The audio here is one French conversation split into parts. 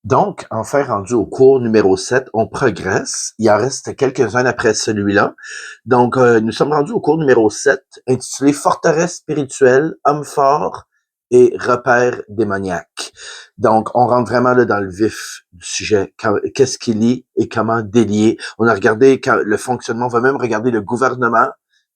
Donc, enfin rendu au cours numéro 7, on progresse. Il en reste quelques-uns après celui-là. Donc, nous sommes rendus au cours numéro 7, intitulé Forteresse spirituelle, homme fort et repères démoniaques. Donc, on rentre vraiment là dans le vif du sujet. Qu'est-ce qu'il lie et comment délier. On a regardé le fonctionnement, on va même regarder le gouvernement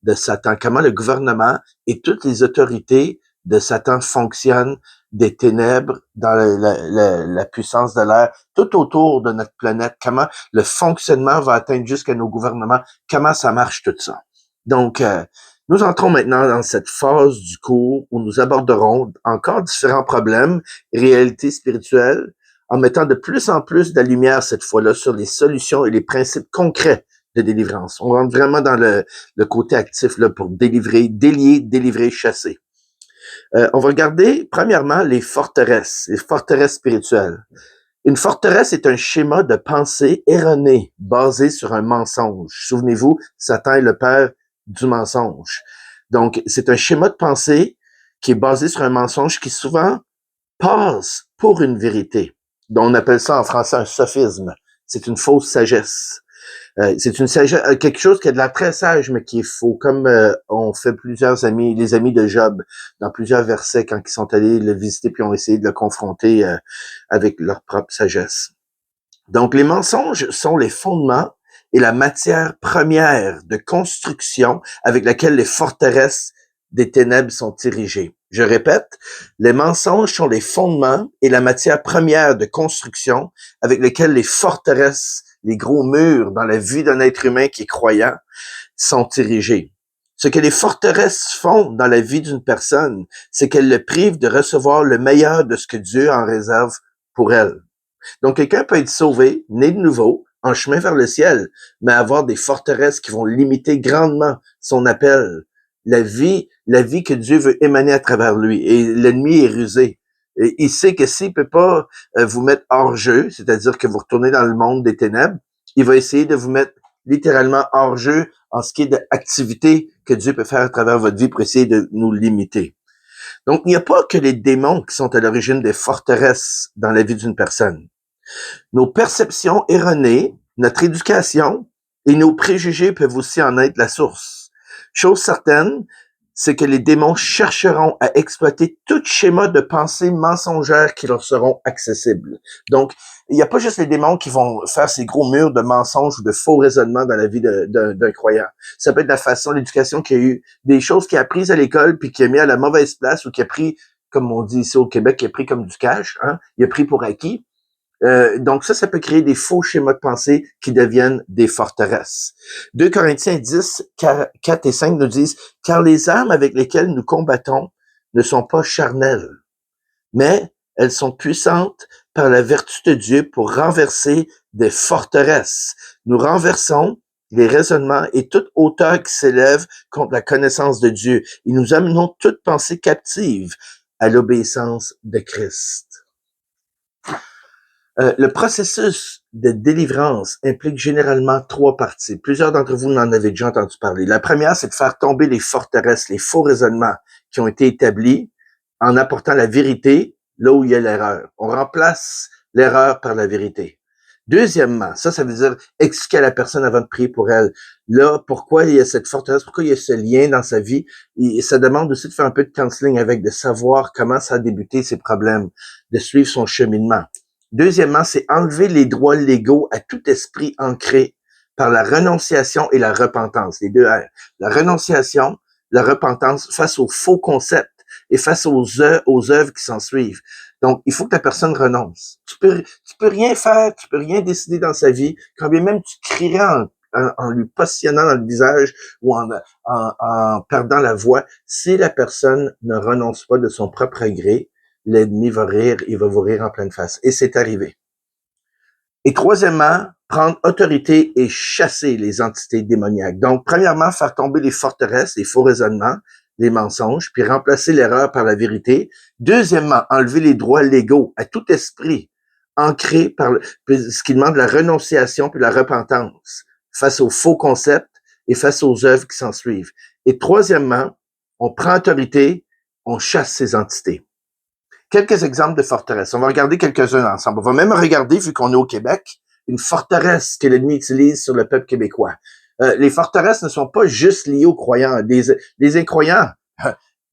de Satan, comment le gouvernement et toutes les autorités de Satan fonctionnent des ténèbres dans la puissance de l'air, tout autour de notre planète, comment le fonctionnement va atteindre jusqu'à nos gouvernements, comment ça marche tout ça. Donc, nous entrons maintenant dans cette phase du cours où nous aborderons encore différents problèmes, réalités spirituelles, en mettant de plus en plus de lumière cette fois-là sur les solutions et les principes concrets de délivrance. On rentre vraiment dans le côté actif là, pour délivrer, délier, délivrer, chasser. On va regarder premièrement les forteresses spirituelles. Une forteresse est un schéma de pensée erroné basé sur un mensonge. Souvenez-vous, Satan est le père du mensonge. Donc, c'est un schéma de pensée qui est basé sur un mensonge qui souvent passe pour une vérité. Donc, on appelle ça en français un sophisme. C'est une fausse sagesse. C'est une sagesse, quelque chose qui a de la très sage, mais qui est faux. Comme on fait plusieurs amis, les amis de Job, dans plusieurs versets, quand ils sont allés le visiter puis ont essayé de le confronter avec leur propre sagesse. Donc, les mensonges sont les fondements et la matière première de construction avec laquelle les forteresses des ténèbres sont érigées. Je répète, les mensonges sont les fondements et la matière première de construction avec lesquelles les forteresses, les gros murs dans la vie d'un être humain qui est croyant, sont érigés. Ce que les forteresses font dans la vie d'une personne, c'est qu'elles le privent de recevoir le meilleur de ce que Dieu en réserve pour elle. Donc, quelqu'un peut être sauvé, né de nouveau, en chemin vers le ciel, mais avoir des forteresses qui vont limiter grandement son appel, la vie que Dieu veut émaner à travers lui. Et l'ennemi est rusé. Et il sait que s'il peut pas vous mettre hors jeu, c'est-à-dire que vous retournez dans le monde des ténèbres, il va essayer de vous mettre littéralement hors jeu en ce qui est d'activité que Dieu peut faire à travers votre vie pour essayer de nous limiter. Donc, il n'y a pas que les démons qui sont à l'origine des forteresses dans la vie d'une personne. Nos perceptions erronées, notre éducation et nos préjugés peuvent aussi en être la source. Chose certaine, c'est que les démons chercheront à exploiter tout schéma de pensée mensongère qui leur seront accessibles. Donc, il n'y a pas juste les démons qui vont faire ces gros murs de mensonges ou de faux raisonnements dans la vie d'un croyant. Ça peut être la façon, l'éducation qui a eu des choses qu'il a apprises à l'école puis qui a mis à la mauvaise place ou qui a pris, comme on dit ici au Québec, qui a pris comme du cash, hein, il a pris pour acquis. Donc ça peut créer des faux schémas de pensée qui deviennent des forteresses. 2 Corinthiens 10, 4 et 5 nous disent « Car les armes avec lesquelles nous combattons ne sont pas charnelles, mais elles sont puissantes par la vertu de Dieu pour renverser des forteresses. Nous renversons les raisonnements et toute hauteur qui s'élève contre la connaissance de Dieu. Et nous amenons toute pensée captive à l'obéissance de Christ. » Le processus de délivrance implique généralement 3 parties. Plusieurs d'entre vous en avez déjà entendu parler. La première, c'est de faire tomber les forteresses, les faux raisonnements qui ont été établis en apportant la vérité là où il y a l'erreur. On remplace l'erreur par la vérité. Deuxièmement, ça veut dire expliquer à la personne avant de prier pour elle. Là, pourquoi il y a cette forteresse, pourquoi il y a ce lien dans sa vie. Et ça demande aussi de faire un peu de counseling avec, de savoir comment ça a débuté ses problèmes, de suivre son cheminement. Deuxièmement, c'est enlever les droits légaux à tout esprit ancré par la renonciation et la repentance, les deux R. La renonciation, la repentance face aux faux concepts et face aux œuvres qui s'en suivent. Donc, il faut que la personne renonce. Tu peux rien faire, tu peux rien décider dans sa vie, quand bien même tu crieras en lui positionnant dans le visage ou en perdant la voix, si la personne ne renonce pas de son propre gré, l'ennemi va rire, il va vous rire en pleine face. Et c'est arrivé. Et troisièmement, prendre autorité et chasser les entités démoniaques. Donc, premièrement, faire tomber les forteresses, les faux raisonnements, les mensonges, puis remplacer l'erreur par la vérité. Deuxièmement, enlever les droits légaux à tout esprit ancré par ce qui demande la renonciation puis la repentance face aux faux concepts et face aux œuvres qui s'en suivent. Et troisièmement, on prend autorité, on chasse ces entités. Quelques exemples de forteresses. On va regarder quelques-uns ensemble. On va même regarder, vu qu'on est au Québec, une forteresse que l'ennemi utilise sur le peuple québécois. Les forteresses ne sont pas juste liées aux croyants. Les incroyants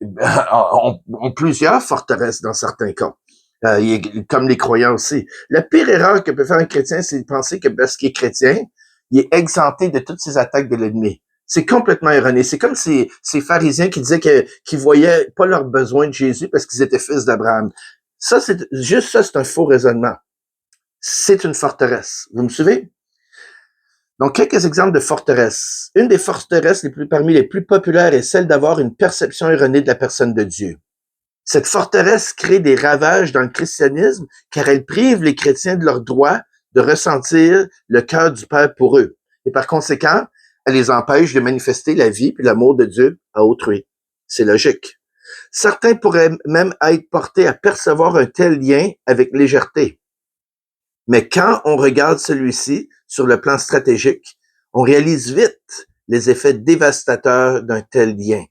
ont plusieurs forteresses dans certains cas. Comme les croyants aussi. La pire erreur que peut faire un chrétien, c'est de penser que parce qu'il est chrétien, il est exempté de toutes ces attaques de l'ennemi. C'est complètement erroné. C'est comme ces pharisiens qui disaient qu'ils voyaient pas leurs besoins de Jésus parce qu'ils étaient fils d'Abraham. Ça, c'est un faux raisonnement. C'est une forteresse. Vous me suivez? Donc, quelques exemples de forteresses. Une des forteresses parmi les plus populaires est celle d'avoir une perception erronée de la personne de Dieu. Cette forteresse crée des ravages dans le christianisme car elle prive les chrétiens de leur droit de ressentir le cœur du Père pour eux. Et par conséquent, elle les empêche de manifester la vie et l'amour de Dieu à autrui. C'est logique. Certains pourraient même être portés à percevoir un tel lien avec légèreté. Mais quand on regarde celui-ci sur le plan stratégique, on réalise vite les effets dévastateurs d'un tel lien.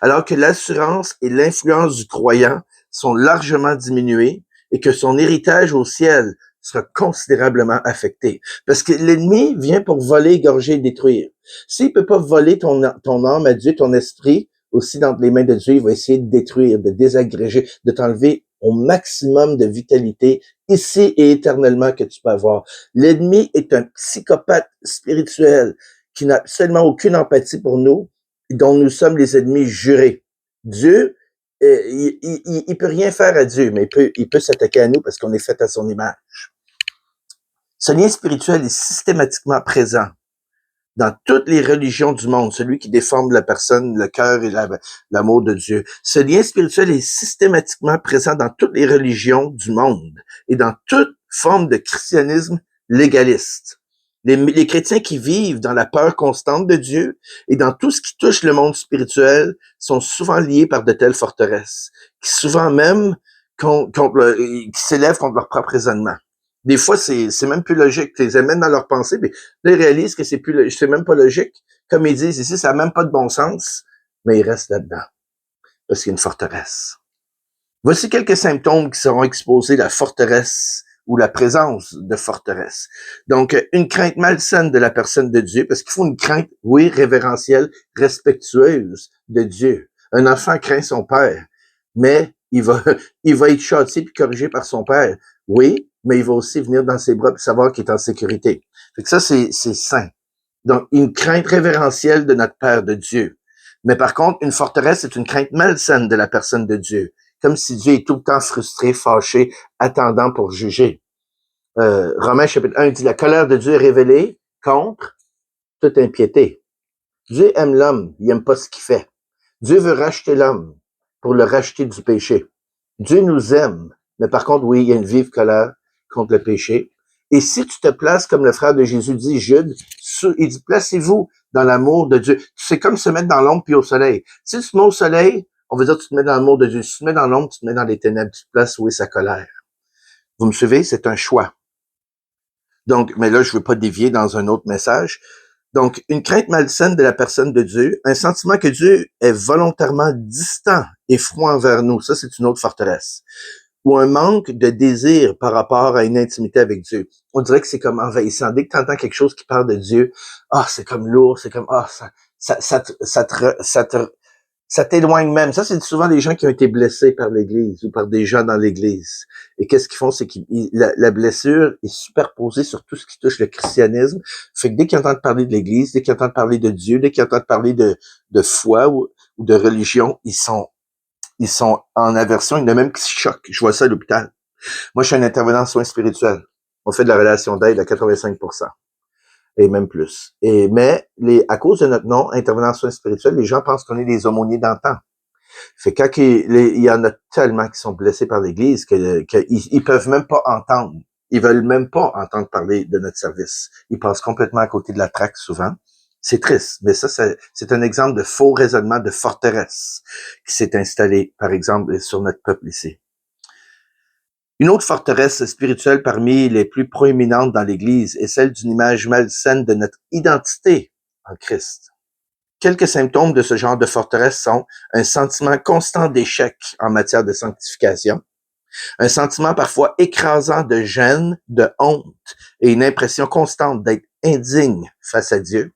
Alors que l'assurance et l'influence du croyant sont largement diminuées et que son héritage au ciel sera considérablement affecté. Parce que l'ennemi vient pour voler, égorger et détruire. S'il peut pas voler ton âme à Dieu, ton esprit, aussi dans les mains de Dieu, il va essayer de détruire, de désagréger, de t'enlever au maximum de vitalité ici et éternellement que tu peux avoir. L'ennemi est un psychopathe spirituel qui n'a absolument aucune empathie pour nous, dont nous sommes les ennemis jurés. Dieu, il peut rien faire à Dieu, mais il peut s'attaquer à nous parce qu'on est fait à son image. Ce lien spirituel est systématiquement présent dans toutes les religions du monde, celui qui déforme la personne, le cœur et l'amour de Dieu. Ce lien spirituel est systématiquement présent dans toutes les religions du monde et dans toute forme de christianisme légaliste. Les chrétiens qui vivent dans la peur constante de Dieu et dans tout ce qui touche le monde spirituel sont souvent liés par de telles forteresses, qui souvent même qui s'élèvent contre leur propre raisonnement. Des fois, c'est même plus logique. Tu les amènes dans leur pensée, puis là, ils réalisent que c'est même pas logique. Comme ils disent ici, ça n'a même pas de bon sens, mais ils restent là-dedans. Parce qu'il y a une forteresse. Voici quelques symptômes qui seront exposés à la forteresse ou la présence de forteresse. Donc, une crainte malsaine de la personne de Dieu, parce qu'il faut une crainte, oui, révérentielle, respectueuse de Dieu. Un enfant craint son père, mais il va être châtié puis corrigé par son père. Oui, mais il va aussi venir dans ses bras et savoir qu'il est en sécurité. Fait que ça, c'est sain. Donc, une crainte révérentielle de notre Père de Dieu. Mais par contre, une forteresse, c'est une crainte malsaine de la personne de Dieu. Comme si Dieu est tout le temps frustré, fâché, attendant pour juger. Romains chapitre 1 dit, la colère de Dieu est révélée contre toute impiété. Dieu aime l'homme, il aime pas ce qu'il fait. Dieu veut racheter l'homme pour le racheter du péché. Dieu nous aime, mais par contre, oui, il y a une vive colère contre le péché. Et si tu te places, comme le frère de Jésus dit, Jude, il dit, placez-vous dans l'amour de Dieu. C'est comme se mettre dans l'ombre puis au soleil. Si tu te mets au soleil, on veut dire que tu te mets dans l'amour de Dieu. Si tu te mets dans l'ombre, tu te mets dans les ténèbres. Tu te places où est sa colère. Vous me suivez? C'est un choix. Donc, mais là, je veux pas dévier dans un autre message. Donc, une crainte malsaine de la personne de Dieu, un sentiment que Dieu est volontairement distant et froid envers nous. Ça, c'est une autre forteresse. Ou un manque de désir par rapport à une intimité avec Dieu. On dirait que c'est comme envahissant. Dès que tu entends quelque chose qui parle de Dieu, c'est comme lourd, c'est comme, ça t'éloigne même. Ça, c'est souvent des gens qui ont été blessés par l'Église ou par des gens dans l'Église. Et qu'est-ce qu'ils font? C'est que la blessure est superposée sur tout ce qui touche le christianisme. Fait que dès qu'ils entendent parler de l'Église, dès qu'ils entendent parler de Dieu, dès qu'ils entendent parler de foi ou de religion, ils sont en aversion. Il y en a même qui se choquent. Je vois ça à l'hôpital. Moi, je suis un intervenant en soins spirituels. On fait de la relation d'aide à 85%. Et même plus. Mais à cause de notre nom, intervenant en soins spirituels, les gens pensent qu'on est des aumôniers d'antan. Fait que quand il y en a tellement qui sont blessés par l'Église qu'ils peuvent même pas entendre. Ils veulent même pas entendre parler de notre service. Ils passent complètement à côté de la traque souvent. C'est triste, mais ça, c'est un exemple de faux raisonnement de forteresse qui s'est installé, par exemple, sur notre peuple ici. Une autre forteresse spirituelle parmi les plus proéminentes dans l'Église est celle d'une image malsaine de notre identité en Christ. Quelques symptômes de ce genre de forteresse sont un sentiment constant d'échec en matière de sanctification, Un sentiment parfois écrasant de gêne, de honte et une impression constante d'être indigne face à Dieu.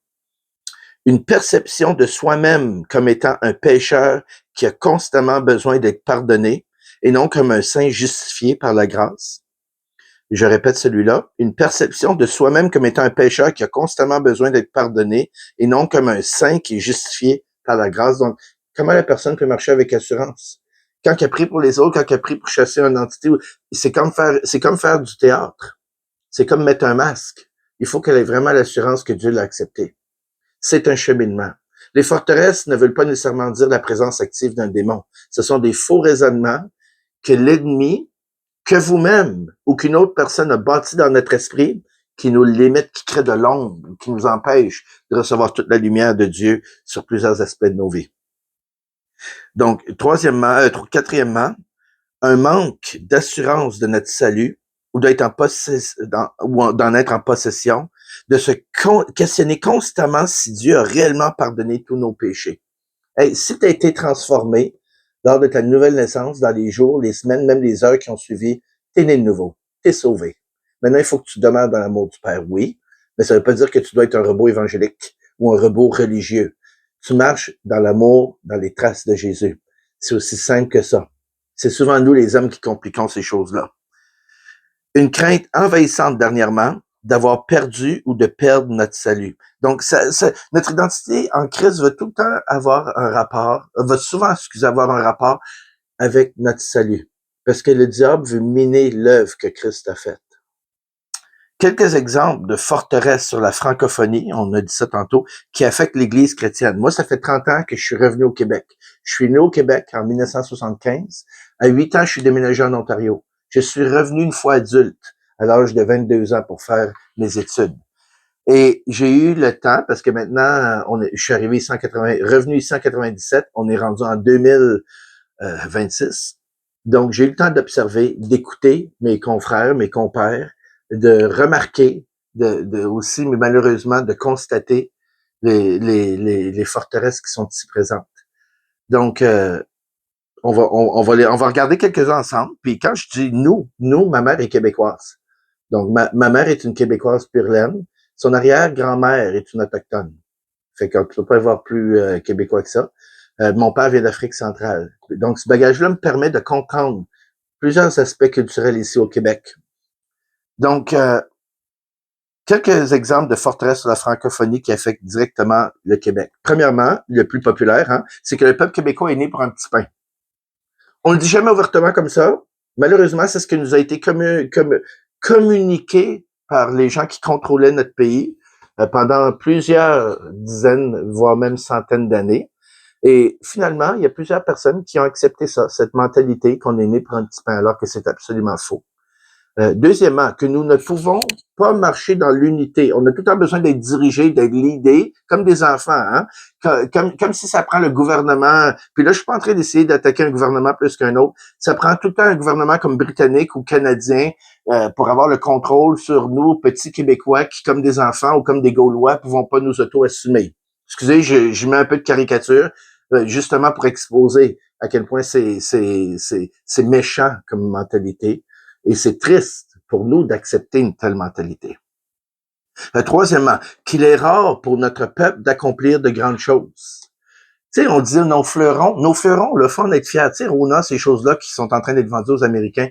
Une perception de soi-même comme étant un pécheur qui a constamment besoin d'être pardonné et non comme un saint justifié par la grâce. Je répète celui-là. Une perception de soi-même comme étant un pécheur qui a constamment besoin d'être pardonné et non comme un saint qui est justifié par la grâce. Donc, comment la personne peut marcher avec assurance? Quand elle prie pour les autres, quand elle prie pour chasser une entité, c'est comme faire du théâtre. C'est comme mettre un masque. Il faut qu'elle ait vraiment l'assurance que Dieu l'a accepté. C'est un cheminement. Les forteresses ne veulent pas nécessairement dire la présence active d'un démon. Ce sont des faux raisonnements que l'ennemi, que vous-même ou qu'une autre personne a bâti dans notre esprit, qui nous limite, qui crée de l'ombre, qui nous empêche de recevoir toute la lumière de Dieu sur plusieurs aspects de nos vies. Donc, quatrièmement, un manque d'assurance de notre salut ou d'en être en possession, de se questionner constamment si Dieu a réellement pardonné tous nos péchés. Hey, si tu as été transformé lors de ta nouvelle naissance, dans les jours, les semaines, même les heures qui ont suivi, t'es né de nouveau, t'es sauvé. Maintenant, il faut que tu demeures dans l'amour du Père, oui, mais ça ne veut pas dire que tu dois être un robot évangélique ou un robot religieux. Tu marches dans l'amour, dans les traces de Jésus. C'est aussi simple que ça. C'est souvent nous, les hommes, qui compliquons ces choses-là. Une crainte envahissante dernièrement d'avoir perdu ou de perdre notre salut. Donc, notre identité en Christ va tout le temps avoir avoir un rapport avec notre salut. Parce que le diable veut miner l'œuvre que Christ a faite. Quelques exemples de forteresses sur la francophonie, on a dit ça tantôt, qui affectent l'Église chrétienne. Moi, ça fait 30 ans que je suis revenu au Québec. Je suis né au Québec en 1975. À 8 ans, je suis déménagé en Ontario. Je suis revenu une fois adulte, à l'âge de 22 ans, pour faire mes études. Et j'ai eu le temps, parce que maintenant, je suis revenu ici en 97, on est rendu en 2026. Donc, j'ai eu le temps d'observer, d'écouter mes confrères, mes compères, de remarquer, aussi, mais malheureusement, de constater les forteresses qui sont ici présentes. Donc, on va regarder quelques-uns ensemble. Puis quand je dis nous, ma mère est québécoise. Donc, ma mère est une Québécoise pure laine. Son arrière-grand-mère est une autochtone. Fait qu'on ne peut pas avoir plus québécois que ça. Mon père vient d'Afrique centrale. Donc, ce bagage-là me permet de comprendre plusieurs aspects culturels ici au Québec. Donc, quelques exemples de forteresses sur la francophonie qui affectent directement le Québec. Premièrement, le plus populaire, c'est que le peuple québécois est né pour un petit pain. On le dit jamais ouvertement comme ça. Malheureusement, c'est ce qui nous a été communiqué par les gens qui contrôlaient notre pays pendant plusieurs dizaines, voire même centaines d'années. Et finalement, il y a plusieurs personnes qui ont accepté ça, cette mentalité qu'on est né pour un petit pain, alors que c'est absolument faux. Deuxièmement, que nous ne pouvons pas marcher dans l'unité. On a tout le temps besoin d'être dirigé, d'être leadé, comme des enfants, comme si ça prend le gouvernement. Puis là, je suis pas en train d'essayer d'attaquer un gouvernement plus qu'un autre. Ça prend tout le temps un gouvernement comme britannique ou canadien pour avoir le contrôle sur nous, petits Québécois, qui, comme des enfants ou comme des Gaulois, pouvons pas nous auto-assumer. Excusez, je mets un peu de caricature, justement pour exposer à quel point c'est méchant comme mentalité. Et c'est triste pour nous d'accepter une telle mentalité. Troisièmement, qu'il est rare pour notre peuple d'accomplir de grandes choses. Tu sais, on dit nos fleurons, le fun d'être fiers. Tu sais, Rona, ces choses-là qui sont en train d'être vendues aux Américains,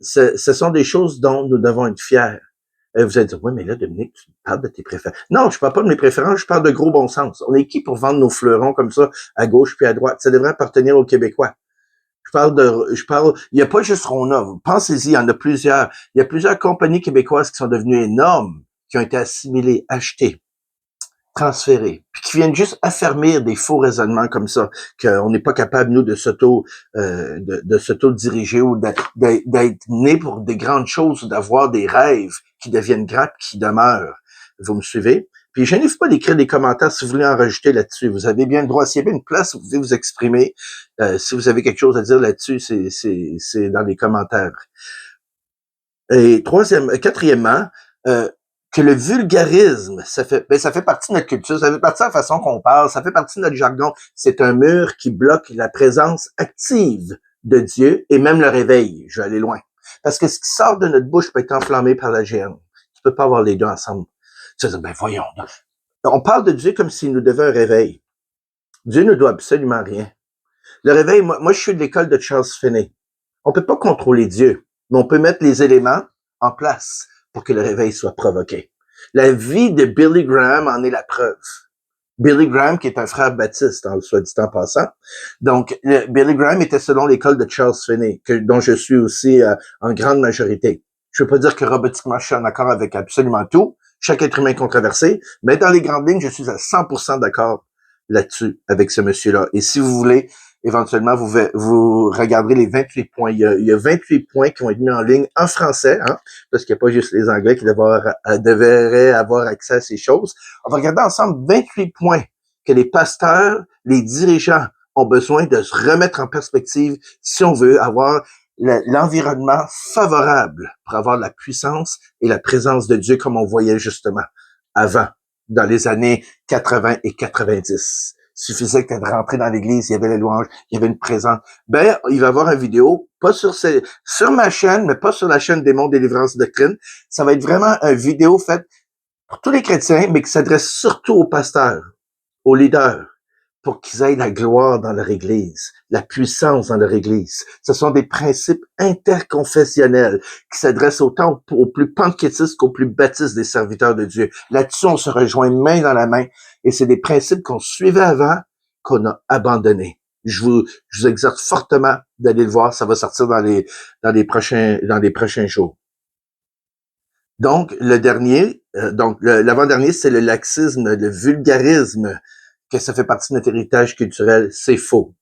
ce sont des choses dont nous devons être fiers. Vous allez dire, oui, mais là, Dominique, tu parles de tes préférences. Non, je parle pas de mes préférences, je parle de gros bon sens. On est qui pour vendre nos fleurons comme ça, à gauche puis à droite? Ça devrait appartenir aux Québécois. Il n'y a pas juste Rona. Pensez-y, il y en a plusieurs. Il y a plusieurs compagnies québécoises qui sont devenues énormes, qui ont été assimilées, achetées, transférées, puis qui viennent juste affermir des faux raisonnements comme ça, qu'on n'est pas capable, nous, de s'auto-diriger ou d'être nés pour des grandes choses ou d'avoir des rêves qui deviennent grands et qui demeurent. Vous me suivez? Puis gênez-vous pas d'écrire des commentaires si vous voulez en rajouter là-dessus. Vous avez bien le droit. S'il y a bien une place où vous pouvez vous exprimer, si vous avez quelque chose à dire là-dessus, c'est dans les commentaires. Et quatrièmement, que le vulgarisme, ça fait partie de notre culture, ça fait partie de la façon qu'on parle, ça fait partie de notre jargon. C'est un mur qui bloque la présence active de Dieu et même le réveil. Je vais aller loin. Parce que ce qui sort de notre bouche peut être enflammé par la géhenne. Tu peux pas avoir les deux ensemble. Tu vas dire, ben voyons. On parle de Dieu comme s'il nous devait un réveil. Dieu ne doit absolument rien. Le réveil, moi je suis de l'école de Charles Finney. On peut pas contrôler Dieu, mais on peut mettre les éléments en place pour que le réveil soit provoqué. La vie de Billy Graham en est la preuve. Billy Graham, qui est un frère baptiste, soit dit en passant. Donc, Billy Graham était selon l'école de Charles Finney, dont je suis aussi en grande majorité. Je veux pas dire que robotiquement, je suis en accord avec absolument tout. Chaque être humain est controversé, mais dans les grandes lignes, je suis à 100% d'accord là-dessus avec ce monsieur-là. Et si vous voulez, éventuellement, vous regarderez les 28 points. Il y a 28 points qui vont être mis en ligne en français, hein, parce qu'il n'y a pas juste les Anglais qui devraient avoir accès à ces choses. On va regarder ensemble 28 points que les pasteurs, les dirigeants ont besoin de se remettre en perspective si on veut avoir l'environnement favorable pour avoir la puissance et la présence de Dieu comme on voyait justement avant, dans les années 80 et 90. Il suffisait que de rentrer dans l'église, il y avait les louanges, il y avait une présence. Ben, il va y avoir une vidéo, pas sur ma chaîne, mais pas sur la chaîne Démons, Délivrance, Doctrine. Ça va être vraiment une vidéo faite pour tous les chrétiens, mais qui s'adresse surtout aux pasteurs, aux leaders, pour qu'ils aient la gloire dans leur église, la puissance dans leur église. Ce sont des principes interconfessionnels qui s'adressent autant aux plus pentecôtistes qu'aux plus baptistes des serviteurs de Dieu. Là-dessus, on se rejoint main dans la main et c'est des principes qu'on suivait avant, qu'on a abandonnés. Je vous exhorte fortement d'aller le voir. Ça va sortir dans les prochains jours. Donc, l'avant-dernier, c'est le laxisme, le vulgarisme, que ça fait partie de notre héritage culturel. C'est faux.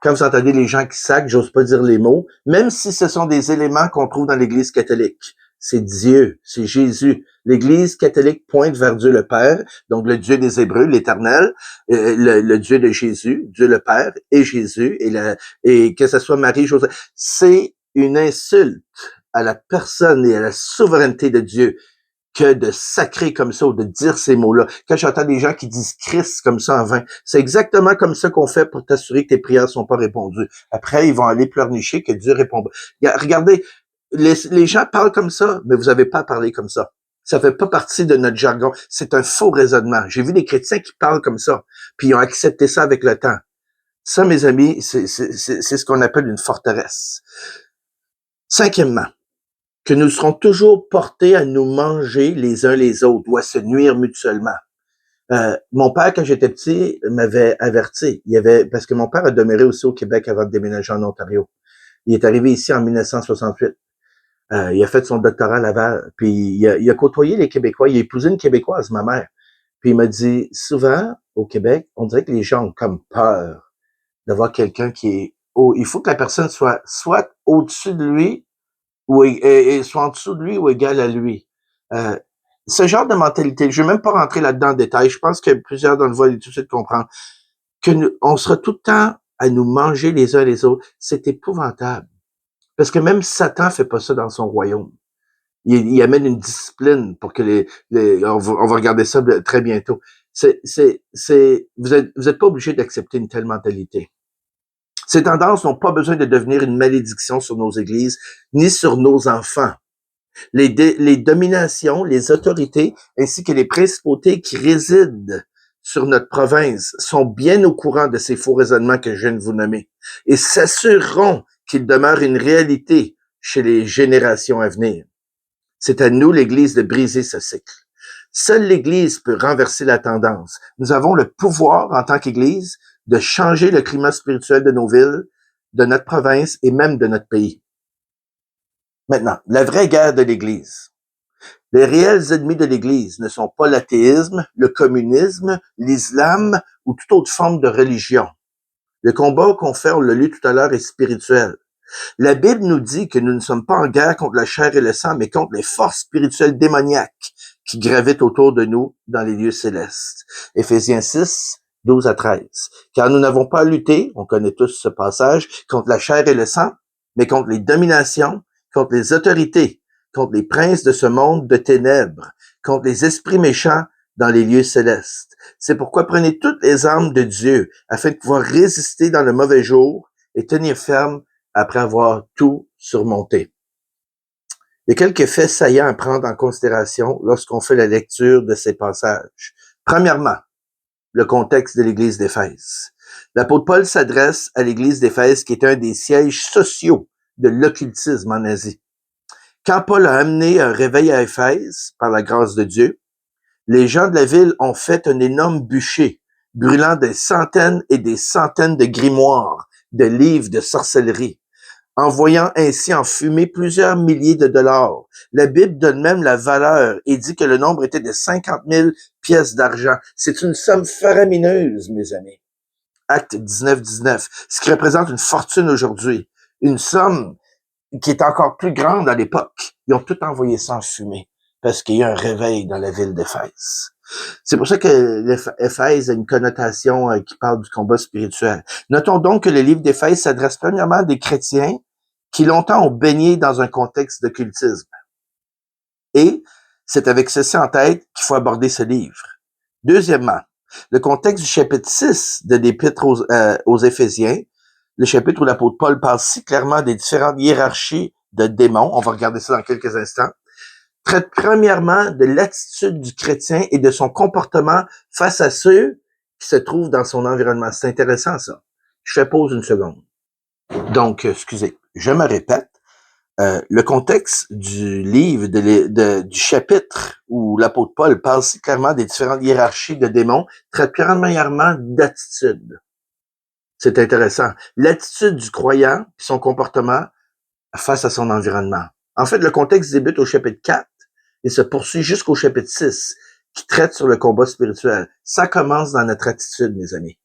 Quand vous entendez les gens qui sacrent, j'ose pas dire les mots, même si ce sont des éléments qu'on trouve dans l'Église catholique. C'est Dieu, c'est Jésus. L'Église catholique pointe vers Dieu le Père, donc le Dieu des Hébreux, l'Éternel, le Dieu de Jésus, Dieu le Père et Jésus, et que ce soit Marie, Joseph. C'est une insulte à la personne et à la souveraineté de Dieu que de sacrer comme ça ou de dire ces mots-là. Quand j'entends des gens qui disent Christ comme ça en vain, c'est exactement comme ça qu'on fait pour t'assurer que tes prières sont pas répondues. Après, ils vont aller pleurnicher que Dieu répond. Regardez, les gens parlent comme ça, mais vous avez pas parlé comme ça. Ça fait pas partie de notre jargon. C'est un faux raisonnement. J'ai vu des chrétiens qui parlent comme ça, puis ils ont accepté ça avec le temps. Ça, mes amis, c'est ce qu'on appelle une forteresse. Cinquièmement, que nous serons toujours portés à nous manger les uns les autres ou à se nuire mutuellement. Mon père, quand j'étais petit, m'avait averti. Parce que mon père a demeuré aussi au Québec avant de déménager en Ontario. Il est arrivé ici en 1968. Il a fait son doctorat à Laval, puis il a côtoyé les Québécois. Il a épousé une Québécoise, ma mère. Puis il m'a dit, souvent, au Québec, on dirait que les gens ont comme peur d'avoir quelqu'un qui est haut. Il faut que la personne soit au-dessus de lui ou et soit en dessous de lui ou égal à lui. Ce genre de mentalité, je vais même pas rentrer là-dedans en détail, je pense que plusieurs d'entre vous allez tout de suite comprendre, on sera tout le temps à nous manger les uns les autres. C'est épouvantable. Parce que même Satan fait pas ça dans son royaume. Il amène une discipline pour que on va regarder ça très bientôt. Vous êtes pas obligé d'accepter une telle mentalité. Ces tendances n'ont pas besoin de devenir une malédiction sur nos églises, ni sur nos enfants. Les dominations, les autorités, ainsi que les principautés qui résident sur notre province sont bien au courant de ces faux raisonnements que je viens de vous nommer et s'assureront qu'ils demeurent une réalité chez les générations à venir. C'est à nous, l'Église, de briser ce cycle. Seule l'Église peut renverser la tendance. Nous avons le pouvoir, en tant qu'Église, de changer le climat spirituel de nos villes, de notre province et même de notre pays. Maintenant, la vraie guerre de l'Église. Les réels ennemis de l'Église ne sont pas l'athéisme, le communisme, l'islam ou toute autre forme de religion. Le combat qu'on fait, on l'a lu tout à l'heure, est spirituel. La Bible nous dit que nous ne sommes pas en guerre contre la chair et le sang, mais contre les forces spirituelles démoniaques qui gravitent autour de nous dans les lieux célestes. Éphésiens 6, 12 à 13. Car nous n'avons pas à lutter, on connaît tous ce passage, contre la chair et le sang, mais contre les dominations, contre les autorités, contre les princes de ce monde de ténèbres, contre les esprits méchants dans les lieux célestes. C'est pourquoi prenez toutes les armes de Dieu afin de pouvoir résister dans le mauvais jour et tenir ferme après avoir tout surmonté. Il y a quelques faits saillants à prendre en considération lorsqu'on fait la lecture de ces passages. Premièrement, le contexte de l'Église d'Éphèse. L'apôtre Paul s'adresse à l'Église d'Éphèse qui est un des sièges sociaux de l'occultisme en Asie. Quand Paul a amené un réveil à Éphèse, par la grâce de Dieu, les gens de la ville ont fait un énorme bûcher, brûlant des centaines et des centaines de grimoires, de livres de sorcellerie, envoyant ainsi en fumée plusieurs milliers de dollars. La Bible donne même la valeur et dit que le nombre était de 50 000 pièces d'argent. C'est une somme faramineuse, mes amis. Acte 19-19, ce qui représente une fortune aujourd'hui. Une somme qui est encore plus grande à l'époque. Ils ont tout envoyé ça en fumée parce qu'il y a un réveil dans la ville d'Éphèse. C'est pour ça que Éphèse a une connotation qui parle du combat spirituel. Notons donc que le livre d'Éphèse s'adresse premièrement à des chrétiens qui longtemps ont baigné dans un contexte d'occultisme. Et c'est avec ceci en tête qu'il faut aborder ce livre. Deuxièmement, le contexte du chapitre 6 de l'Épître aux Éphésiens, le chapitre où l'apôtre Paul parle si clairement des différentes hiérarchies de démons, on va regarder ça dans quelques instants, traite premièrement de l'attitude du chrétien et de son comportement face à ceux qui se trouvent dans son environnement. C'est intéressant, ça. Je fais pause une seconde. Donc, excusez, je me répète. Le contexte du livre, du chapitre où l'apôtre Paul parle si clairement des différentes hiérarchies de démons, traite premièrement d'attitude. C'est intéressant. L'attitude du croyant et son comportement face à son environnement. En fait, le contexte débute au chapitre 4 et se poursuit jusqu'au chapitre 6, qui traite sur le combat spirituel. Ça commence dans notre attitude, mes amis.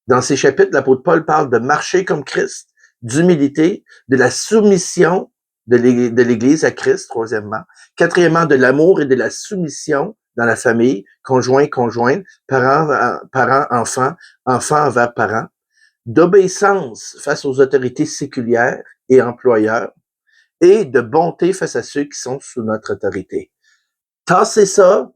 Dans ces chapitres, l'apôtre Paul parle de marcher comme Christ, d'humilité, de la soumission de l'Église à Christ, troisièmement. Quatrièmement, de l'amour et de la soumission dans la famille, conjoint, parents, enfants envers parents. D'obéissance face aux autorités séculières et employeurs, et de bonté face à ceux qui sont sous notre autorité. Tassez ça,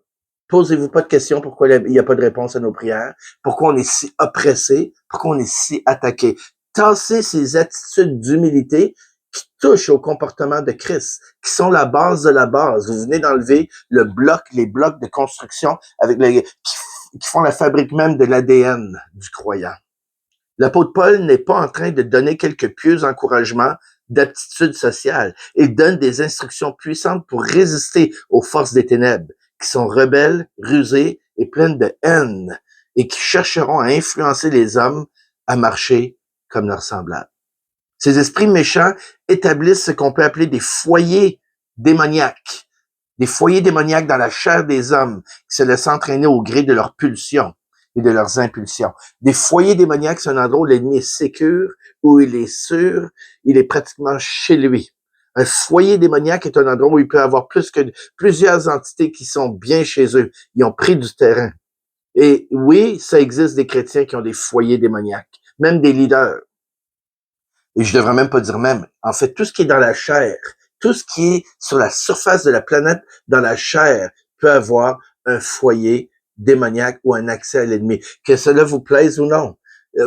posez-vous pas de questions pourquoi il n'y a pas de réponse à nos prières, pourquoi on est si oppressé, pourquoi on est si attaqué. Tassez ces attitudes d'humilité qui touchent au comportement de Christ, qui sont la base de la base. Vous venez d'enlever les blocs de construction qui font la fabrique même de l'ADN du croyant. L'apôtre Paul n'est pas en train de donner quelques pieux encouragements d'aptitude sociale. Il donne des instructions puissantes pour résister aux forces des ténèbres, qui sont rebelles, rusées et pleines de haine, et qui chercheront à influencer les hommes à marcher comme leurs semblables. Ces esprits méchants établissent ce qu'on peut appeler des foyers démoniaques. Des foyers démoniaques dans la chair des hommes qui se laissent entraîner au gré de leurs pulsions et de leurs impulsions. Des foyers démoniaques, c'est un endroit où l'ennemi est sécure, où il est sûr, il est pratiquement chez lui. Un foyer démoniaque est un endroit où il peut y avoir plusieurs entités qui sont bien chez eux. Ils ont pris du terrain. Et oui, ça existe des chrétiens qui ont des foyers démoniaques, même des leaders. Et je devrais même pas dire même. En fait, tout ce qui est dans la chair, tout ce qui est sur la surface de la planète, dans la chair, peut avoir un foyer démoniaque ou un accès à l'ennemi. Que cela vous plaise ou non.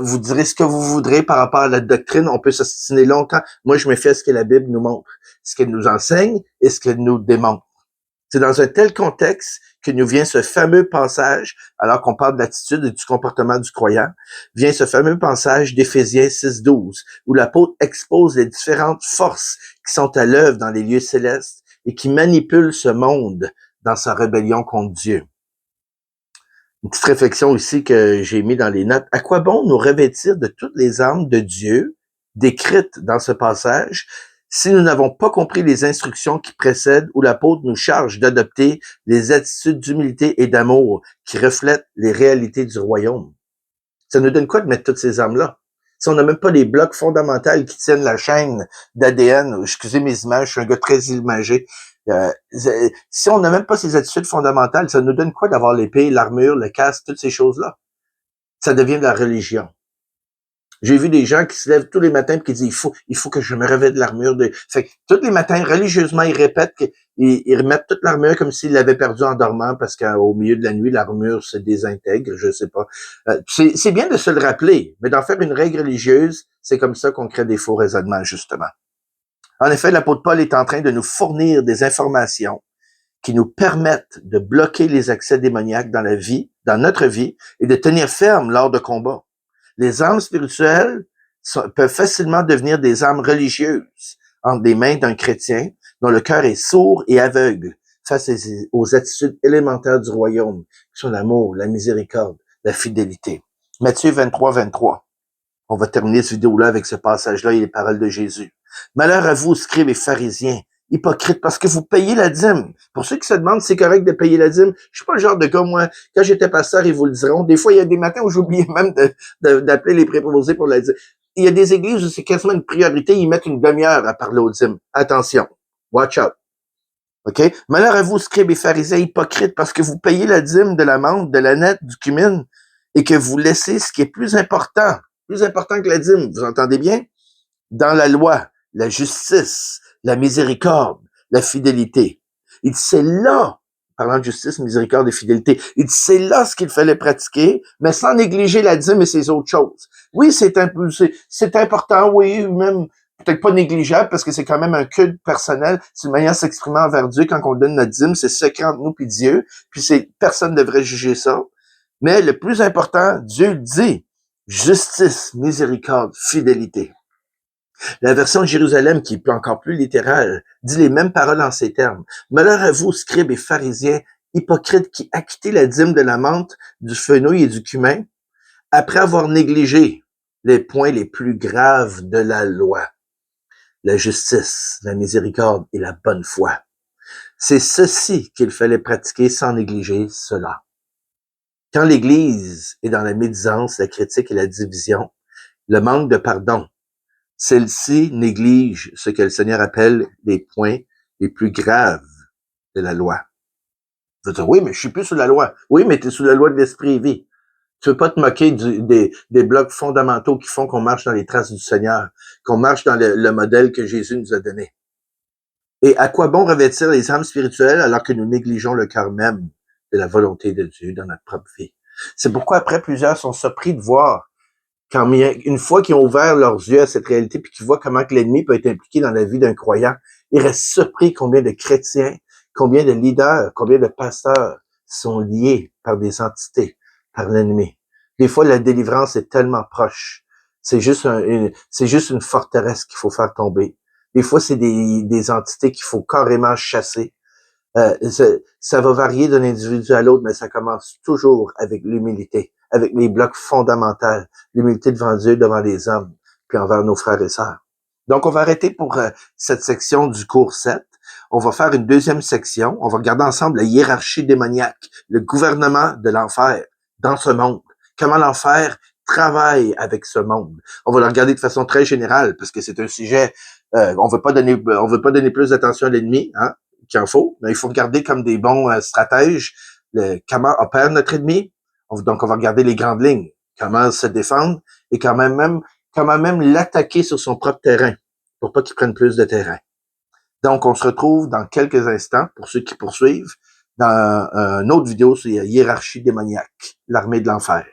Vous direz ce que vous voudrez par rapport à la doctrine. On peut s'ostiner longtemps. Moi, je me fie à ce que la Bible nous montre, ce qu'elle nous enseigne et ce qu'elle nous démontre. C'est dans un tel contexte que nous vient ce fameux passage, alors qu'on parle de l'attitude et du comportement du croyant, vient ce fameux passage d'Éphésiens 6-12, où l'apôtre expose les différentes forces qui sont à l'œuvre dans les lieux célestes et qui manipulent ce monde dans sa rébellion contre Dieu. Une petite réflexion ici que j'ai mis dans les notes. À quoi bon nous revêtir de toutes les armes de Dieu décrites dans ce passage si nous n'avons pas compris les instructions qui précèdent où l'apôtre nous charge d'adopter les attitudes d'humilité et d'amour qui reflètent les réalités du royaume? Ça nous donne quoi de mettre toutes ces armes-là? Si on n'a même pas les blocs fondamentaux qui tiennent la chaîne d'ADN, excusez mes images, je suis un gars très imagé. Si on n'a même pas ces attitudes fondamentales, ça nous donne quoi d'avoir l'épée, l'armure, le casque, toutes ces choses-là? Ça devient de la religion. J'ai vu des gens qui se lèvent tous les matins et qui disent, il faut que je me revête de l'armure de, fait que tous les matins, religieusement, ils répètent ils remettent toute l'armure comme s'ils l'avaient perdu en dormant parce qu'au milieu de la nuit, l'armure se désintègre, je sais pas. C'est bien de se le rappeler, mais d'en faire une règle religieuse, c'est comme ça qu'on crée des faux raisonnements, justement. En effet, l'apôtre Paul est en train de nous fournir des informations qui nous permettent de bloquer les accès démoniaques dans la vie, dans notre vie, et de tenir ferme lors de combats. Les armes spirituelles peuvent facilement devenir des armes religieuses entre les mains d'un chrétien dont le cœur est sourd et aveugle face aux attitudes élémentaires du royaume, qui sont l'amour, la miséricorde, la fidélité. Matthieu 23, 23. On va terminer cette vidéo-là avec ce passage-là et les paroles de Jésus. Malheur à vous, scribes et pharisiens, hypocrites, parce que vous payez la dîme. Pour ceux qui se demandent si c'est correct de payer la dîme, je suis pas le genre de gars, moi, quand j'étais pasteur, ils vous le diront. Des fois, il y a des matins où j'oubliais même d'appeler les préposés pour la dîme. Il y a des églises où c'est quasiment une priorité, ils mettent une demi-heure à parler aux dîmes. Attention. Watch out. OK? Malheur à vous, scribes et pharisiens, hypocrites, parce que vous payez la dîme de la menthe, de la nette, du cumin, et que vous laissez ce qui est plus important que la dîme. Vous entendez bien? Dans la loi, la justice, la miséricorde, la fidélité. Il dit, c'est là, parlant de justice, miséricorde et fidélité, il dit, c'est là ce qu'il fallait pratiquer, mais sans négliger la dîme et ses autres choses. Oui, c'est important, oui, même peut-être pas négligeable, parce que c'est quand même un culte personnel, c'est une manière de s'exprimer envers Dieu quand on donne notre dîme, c'est secret entre nous puis Dieu, puis personne ne devrait juger ça. Mais le plus important, Dieu dit, justice, miséricorde, fidélité. La version de Jérusalem, qui est encore plus littérale, dit les mêmes paroles en ces termes. Malheur à vous, scribes et pharisiens, hypocrites qui acquittez la dîme de la menthe, du fenouil et du cumin, après avoir négligé les points les plus graves de la loi, la justice, la miséricorde et la bonne foi. C'est ceci qu'il fallait pratiquer sans négliger cela. Quand l'Église est dans la médisance, la critique et la division, le manque de pardon, celle-ci néglige ce que le Seigneur appelle les points les plus graves de la loi. Vous dire, oui, mais je suis plus sous la loi. Oui, mais tu es sous la loi de l'esprit et vie. Tu veux pas te moquer des blocs fondamentaux qui font qu'on marche dans les traces du Seigneur, qu'on marche dans le modèle que Jésus nous a donné. Et à quoi bon revêtir les âmes spirituelles alors que nous négligeons le cœur même de la volonté de Dieu dans notre propre vie? C'est pourquoi après plusieurs sont surpris de voir une fois qu'ils ont ouvert leurs yeux à cette réalité puis qu'ils voient comment que l'ennemi peut être impliqué dans la vie d'un croyant, ils restent surpris combien de chrétiens, combien de leaders, combien de pasteurs sont liés par des entités, par l'ennemi. Des fois, la délivrance est tellement proche. C'est juste une forteresse qu'il faut faire tomber. Des fois, c'est des entités qu'il faut carrément chasser. Ça va varier d'un individu à l'autre, mais ça commence toujours avec l'humilité, avec les blocs fondamentaux, l'humilité devant Dieu, devant les hommes, puis envers nos frères et sœurs. Donc, on va arrêter pour cette section du cours 7. On va faire une deuxième section. On va regarder ensemble la hiérarchie démoniaque, le gouvernement de l'enfer dans ce monde. Comment l'enfer travaille avec ce monde. On va le regarder de façon très générale parce que c'est un sujet, on veut pas donner plus d'attention à l'ennemi, hein, qu'il en faut, mais il faut regarder comme des bons stratèges comment opère notre ennemi. Donc, on va regarder les grandes lignes, comment se défendre et comment même l'attaquer sur son propre terrain pour pas qu'il prenne plus de terrain. Donc, on se retrouve dans quelques instants, pour ceux qui poursuivent, dans une autre vidéo sur la hiérarchie démoniaque, l'armée de l'enfer.